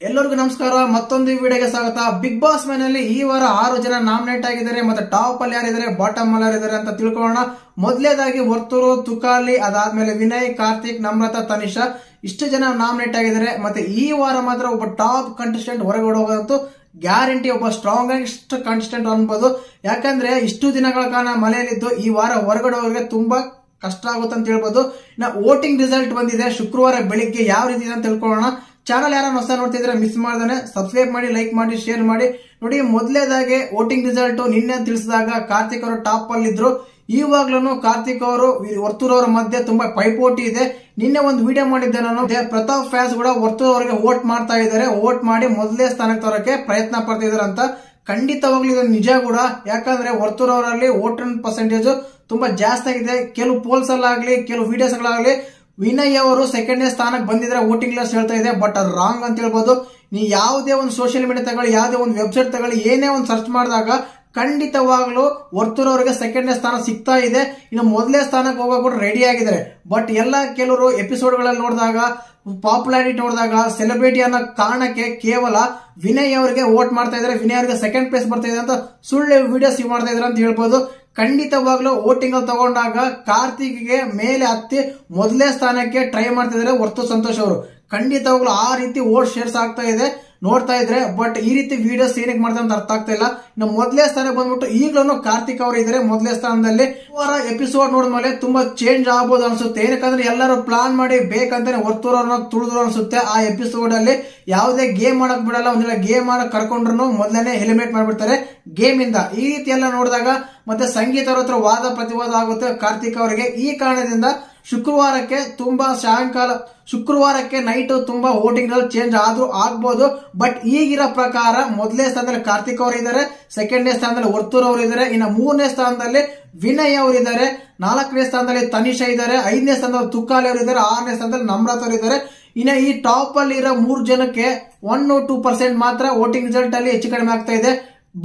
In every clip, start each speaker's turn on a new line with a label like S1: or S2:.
S1: ಎಲ್ಲರಿಗೂ ನಮಸ್ಕಾರ. ಮತ್ತೊಂದು ವಿಡಿಯೋಗೆ ಸ್ವಾಗತ. ಬಿಗ್ ಬಾಸ್ ಮನೆಯಲ್ಲಿ ಈ ವಾರ 6 ಜನ ನಾಮಿನೇಟ್ ಆಗಿದ್ದಾರೆ. ಮತ್ತೆ ಟಾಪ್ ಅಲ್ಲಿ ಯಾರಿದ್ದಾರೆ, ಬಾಟಮ್ ಅಲ್ಲಿ ಯಾರಿದ್ದಾರೆ ಅಂತ ತಿಳ್ಕೊಳ್ಳೋಣ. ಮೊದಲೇದಾಗಿ ವರ್ತೂರು, ತುಕಾಲಿ, ಅದಾದ್ಮೇಲೆ ವಿನಯ್, ಕಾರ್ತಿಕ್, ನಮ್ರತಾ, ತನಿಷಾ ಇಷ್ಟು ಜನ ನಾಮಿನೇಟ್ ಆಗಿದ್ದಾರೆ. ಮತ್ತೆ ಈ ವಾರ ಮಾತ್ರ ಒಬ್ಬ ಟಾಪ್ ಕಂಟೆಸ್ಟೆಂಟ್ ಹೊರಗಡೆ ಹೋಗೋದಂತೂ ಗ್ಯಾರಂಟಿ, ಒಬ್ಬ ಸ್ಟ್ರಾಂಗೆಸ್ಟ್ ಕಂಟೆಸ್ಟೆಂಟ್ ಅನ್ಬೋದು. ಯಾಕಂದ್ರೆ ಇಷ್ಟು ದಿನಗಳ ಕಾಲ ಮನೆಯಲ್ಲಿದ್ದು ಈ ವಾರ ಹೊರಗಡೆ ಹೋಗೋರಿಗೆ ತುಂಬಾ ಕಷ್ಟ ಆಗುತ್ತೆ ಅಂತ ಹೇಳ್ಬೋದು. ಇನ್ನು ವೋಟಿಂಗ್ ರಿಸಲ್ಟ್ ಬಂದಿದೆ ಶುಕ್ರವಾರ ಬೆಳಿಗ್ಗೆ. ಯಾವ ರೀತಿ ಅಂತ ತಿಳ್ಕೊಳ್ಳೋಣ. ಚಾನಲ್ ಯಾರು ಹೊಸ ನೋಡ್ತಿದ್ರೆ ಮಿಸ್ ಮಾಡ್ದಾನೆ ಸಬ್ಸ್ಕ್ರೈಬ್ ಮಾಡಿ, ಲೈಕ್ ಮಾಡಿ, ಶೇರ್ ಮಾಡಿ. ನೋಡಿ, ಮೊದಲೇದಾಗಿ ವೋಟಿಂಗ್ ರಿಸಲ್ಟ್ ನಿನ್ನೆ ತಿಳಿಸಿದಾಗ ಕಾರ್ತಿಕ್ ಅವರು ಟಾಪ್ ಅಲ್ಲಿ ಇದ್ರು. ಇವಾಗ್ಲೂ ಕಾರ್ತಿಕ್ ಅವರು ವರ್ತೂರ್ ಅವರ ಮಧ್ಯೆ ತುಂಬಾ ಪೈಪೋಟಿ ಇದೆ. ನಿನ್ನೆ ಒಂದು ವಿಡಿಯೋ ಮಾಡಿದ್ದೆ ನಾನು. ಪ್ರತಾಪ್ ಫ್ಯಾನ್ಸ್ ಕೂಡ ವರ್ತೂರ್ ಅವರಿಗೆ ವೋಟ್ ಮಾಡ್ತಾ ಇದ್ದಾರೆ. ವೋಟ್ ಮಾಡಿ ಮೊದಲೇ ಸ್ಥಾನಕ್ಕೆ ತರೋಕೆ ಪ್ರಯತ್ನ ಪಡ್ತಿದ್ದಾರೆ ಅಂತ. ಖಂಡಿತವಾಗ್ಲೂ ಇದು ನಿಜ ಕೂಡ. ಯಾಕಂದ್ರೆ ವರ್ತೂರ್ ಅವರಲ್ಲಿ ವೋಟರ್ ಪರ್ಸೆಂಟೇಜ್ ತುಂಬಾ ಜಾಸ್ತಿ ಆಗಿದೆ. ಕೆಲವು ಪೋಲ್ಸ್ ಅಲ್ಲಾಗ್ಲಿ, ಕೆಲವು ವಿಡಿಯೋಸ್ ಗಳಾಗ್ಲಿ ವಿನಯ್ ಅವರು ಸೆಕೆಂಡನೇ ಸ್ಥಾನಕ್ಕೆ ಬಂದಿದ್ರೆ ವೋಟಿಂಗ್ ಲಿಸ್ಟ್ ಹೇಳ್ತಾ ಇದೆ. ಬಟ್ ಅದು ರಾಂಗ್ ಅಂತ ಹೇಳ್ಬೋದು. ನೀವು ಯಾವುದೇ ಒಂದು ಸೋಷಿಯಲ್ ಮೀಡಿಯಾ ತಗೊಳ್ಳಿ, ಯಾವುದೇ ಒಂದು ವೆಬ್ಸೈಟ್ ತಗೊಳ್ಳಿ, ಏನೇ ಒಂದು ಸರ್ಚ್ ಮಾಡಿದಾಗ ಖಂಡಿತವಾಗ್ಲೂ ವರ್ತೂರ್ ಅವರಿಗೆ ಸೆಕೆಂಡನೇ ಸ್ಥಾನ ಸಿಗ್ತಾ ಇದೆ. ಇನ್ನು ಮೊದಲೇ ಸ್ಥಾನಕ್ಕೆ ಹೋಗೋ ಕೂಡ ರೆಡಿ ಆಗಿದ್ದಾರೆ. ಬಟ್ ಎಲ್ಲ ಕೆಲವರು ಎಪಿಸೋಡ್ ಗಳಲ್ಲಿ ನೋಡಿದಾಗ, ಪಾಪ್ಯುಲಾರಿಟಿ ನೋಡಿದಾಗ, ಸೆಲೆಬ್ರಿಟಿ ಅನ್ನೋ ಕಾರಣಕ್ಕೆ ಕೇವಲ ವಿನಯ್ ಅವರಿಗೆ ವೋಟ್ ಮಾಡ್ತಾ ಇದ್ದಾರೆ, ವಿನಯ್ ಅವರಿಗೆ ಸೆಕೆಂಡ್ ಪ್ಲೇಸ್ ಬರ್ತಾ ಇದೆ ಅಂತ ಸುಳ್ಳು ವಿಡಿಯೋಸ್ ಮಾಡ್ತಾ ಇದ್ದಾರೆ ಅಂತ ಹೇಳ್ಬೋದು. ಖಂಡಿತವಾಗ್ಲೂ ವೋಟಿಂಗ್ ಅಲ್ಲಿ ತಗೊಂಡಾಗ ಕಾರ್ತಿಕ್ಗೆ ಮೇಲೆ ಹತ್ತಿ ಮೊದಲೇ ಸ್ಥಾನಕ್ಕೆ ಟ್ರೈ ಮಾಡ್ತಿದ್ದಾರೆ ವರ್ತೂರ್ ಸಂತೋಷ್ ಅವರು. ಖಂಡಿತವಾಗ್ಲೂ ಆ ರೀತಿ ವೋಟ್ ಶೇರ್ಸ್ ಆಗ್ತಾ ಇದೆ ನೋಡ್ತಾ ಇದ್ರೆ. ಬಟ್ ಈ ರೀತಿ ವಿಡಿಯೋಸ್ ಏನಕ್ಕೆ ಮಾಡ್ತಾರೆ ಅಂತ ಅರ್ಥ ಆಗ್ತಾ ಇಲ್ಲ. ಇನ್ನು ಮೊದಲೇ ಸ್ಥಾನಕ್ಕೆ ಬಂದ್ಬಿಟ್ಟು ಈಗಲೂ ಕಾರ್ತಿಕ್ ಅವರು ಇದ್ದಾರೆ ಮೊದಲೇ ಸ್ಥಾನದಲ್ಲಿ. ವಾರ ಎಪಿಸೋಡ್ ನೋಡಿದ್ಮೇಲೆ ತುಂಬಾ ಚೇಂಜ್ ಆಗ್ಬೋದು ಅನ್ಸುತ್ತೆ. ಏನಕ್ಕಂದ್ರೆ ಎಲ್ಲರೂ ಪ್ಲಾನ್ ಮಾಡಿ ಬೇಕಂತಾನೆ ವರ್ತೂರ್ ಅವ್ರನ್ನ ತುಳಿದ್ರು ಅನ್ಸುತ್ತೆ. ಆ ಎಪಿಸೋಡ್ ಅಲ್ಲಿ ಯಾವುದೇ ಗೇಮ್ ಮಾಡಕ್ ಬಿಡಲ್ಲ. ಒಂದಿಲ್ಲ ಗೇಮ್ ಮಾಡಕ್ ಕರ್ಕೊಂಡ್ರು ಮೊದಲನೇ ಎಲಿಮಿನೇಟ್ ಮಾಡ್ಬಿಡ್ತಾರೆ ಗೇಮ್ ಇಂದ. ಈ ರೀತಿ ಎಲ್ಲ ನೋಡಿದಾಗ ಮತ್ತೆ ಸಂಗೀತ ಅವ್ರ ಹತ್ರ ವಾದ ಪ್ರತಿವಾದ ಆಗುತ್ತೆ ಕಾರ್ತಿಕ್ ಅವರಿಗೆ. ಈ ಕಾರಣದಿಂದ ಶುಕ್ರವಾರಕ್ಕೆ ನೈಟ್ ತುಂಬಾ ವೋಟಿಂಗ್ ನಲ್ಲಿ ಚೇಂಜ್ ಆದ್ರೂ ಆಗ್ಬಹುದು. ಬಟ್ ಈಗಿರೋ ಪ್ರಕಾರ ಮೊದಲನೇ ಸ್ಥಾನದಲ್ಲಿ ಕಾರ್ತಿಕ್ ಅವರು ಇದ್ದಾರೆ, ಸೆಕೆಂಡ್ನೇ ಸ್ಥಾನದಲ್ಲಿ ವರ್ತೂರ್ ಅವರು ಇದ್ದಾರೆ, ಇನ್ನು 3ನೇ ಸ್ಥಾನದಲ್ಲಿ ವಿನಯ್ ಅವರು ಇದ್ದಾರೆ, 4ನೇ ಸ್ಥಾನದಲ್ಲಿ ತನಿಷಾ ಇದ್ದಾರೆ, 5ನೇ ಸ್ಥಾನದಲ್ಲಿ ತುಕಾಲಿ ಅವರು ಇದ್ದಾರೆ, 6ನೇ ಸ್ಥಾನದಲ್ಲಿ ನಮ್ರತಾ ಅವರು ಇದ್ದಾರೆ. ಇನ್ನು ಈ ಟಾಪ್ ಅಲ್ಲಿ ಇರೋ 3 ಜನಕ್ಕೆ 1-2% ಮಾತ್ರ ವೋಟಿಂಗ್ ರಿಸಲ್ಟ್ ಅಲ್ಲಿ ಹೆಚ್ಚು ಕಡಿಮೆ ಆಗ್ತಾ ಇದೆ.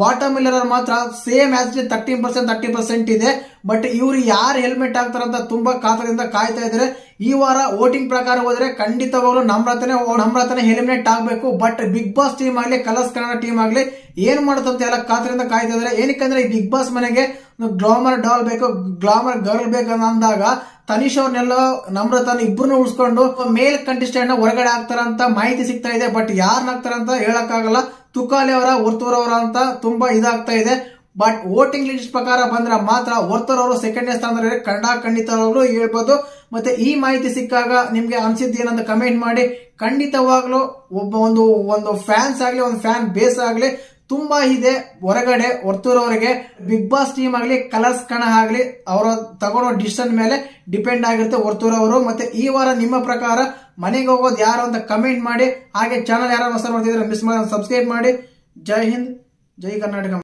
S1: ಬಾಟಮ್ ಇಲ್ಲರ್ ಮಾತ್ರ ಸೇಮ್ ಆಸ್ 30% ಇದೆ. ಬಟ್ ಇವರು ಯಾರು ಹೆಲ್ಮೆಟ್ ಆಗ್ತಾರಂತ ತುಂಬಾ ಕಾತರದಿಂದ ಕಾಯ್ತಾ ಇದ್ದಾರೆ. ಈ ವಾರ ವೋಟಿಂಗ್ ಪ್ರಕಾರ ಹೋದ್ರೆ ಖಂಡಿತವಾಗ್ಲೂ ನಮ್ರತಾನೆ ಎಲಿಮಿನೇಟ್ ಆಗ್ಬೇಕು. ಬಟ್ ಬಿಗ್ ಬಾಸ್ ಟೀಮ್ ಆಗ್ಲಿ, ಕಲರ್ಸ್ ಕನ್ನಡ ಟೀಮ್ ಆಗ್ಲಿ ಏನ್ ಮಾಡುತ್ತಂತ ಎಲ್ಲ ಕಾತರದಿಂದ ಕಾಯ್ತಾ ಇದ್ದಾರೆ. ಏನಕ್ಕಂದ್ರೆ ಈ ಬಿಗ್ ಬಾಸ್ ಮನೆಗೆ ಗ್ಲಾಮರ್ ಡಾಲ್ ಬೇಕು, ಗ್ಲಾಮರ್ ಗರ್ಲ್ ಬೇಕು ಅಂದಾಗ ತನಿಷ್ ಅವ್ರನ್ನೆಲ್ಲ ನಮ್ರತಾನ ಇಬ್ಬರನ್ನ ಉಳಿಸ್ಕೊಂಡು ಮೇಲ್ ಕಂಟೆಸ್ಟೆಂಟ್ ಹೊರಗಡೆ ಆಗ್ತಾರಂತ ಮಾಹಿತಿ ಸಿಗ್ತಾ ಇದೆ. ಬಟ್ ಯಾರನ್ನಾಗ್ತಾರಂತ ಹೇಳಕ್ಕಾಗಲ್ಲ. ತುಕಾಲಿ ಅವರ, ವರ್ತೂರ್ ಅವರ ಅಂತ ತುಂಬಾ ಇದಾಗ್ತಾ ಇದೆ. ಬಟ್ ವೋಟಿಂಗ್ ಲಿಸ್ಟ್ ಪ್ರಕಾರ ಬಂದ್ರೆ ಮಾತ್ರ ವರ್ತೂರ್ ಅವರು ಸೆಕೆಂಡ್ನೇ ಸ್ಥಾನದಲ್ಲಿ ಖಂಡಿತವಾಗ್ಲೂ ಹೇಳ್ಬೋದು. ಮತ್ತೆ ಈ ಮಾಹಿತಿ ಸಿಕ್ಕಾಗ ನಿಮ್ಗೆ ಅನ್ಸಿದ್ದು ಏನಂತ ಕಮೆಂಟ್ ಮಾಡಿ. ಖಂಡಿತವಾಗ್ಲೂ ಒಂದು ಫ್ಯಾನ್ಸ್ ಆಗ್ಲಿ, ಒಂದು ಫ್ಯಾನ್ ಬೇಸ್ ಆಗ್ಲಿ ತುಂಬಾ ಇದೆ ಹೊರಗಡೆ ವರ್ತೂರ್ ಅವರಿಗೆ. ಬಿಗ್ ಬಾಸ್ ಟೀಮ್ ಆಗ್ಲಿ, ಕಲರ್ಸ್ ಕಣ ಆಗ್ಲಿ ಅವರ ತಗೊಳ್ಳೋ ಡಿಸಿಷನ್ ಮೇಲೆ ಡಿಪೆಂಡ್ ಆಗಿರುತ್ತೆ ವರ್ತೂರ್ ಅವರು. ಮತ್ತೆ ಈ ವಾರ ನಿಮ್ಮ ಪ್ರಕಾರ ಮನೆಗೆ ಹೋಗೋದು ಯಾರು ಅಂತ ಕಮೆಂಟ್ ಮಾಡಿ. ಹಾಗೆ ಚಾನಲ್ ಯಾರು ಹೊಸ ನೋಡ್ತಿದ್ರೆ ಮಿಸ್ ಮಾಡಿ ಸಬ್ಸ್ಕ್ರೈಬ್ ಮಾಡಿ. ಜೈ ಹಿಂದ್, ಜೈ ಕರ್ನಾಟಕ.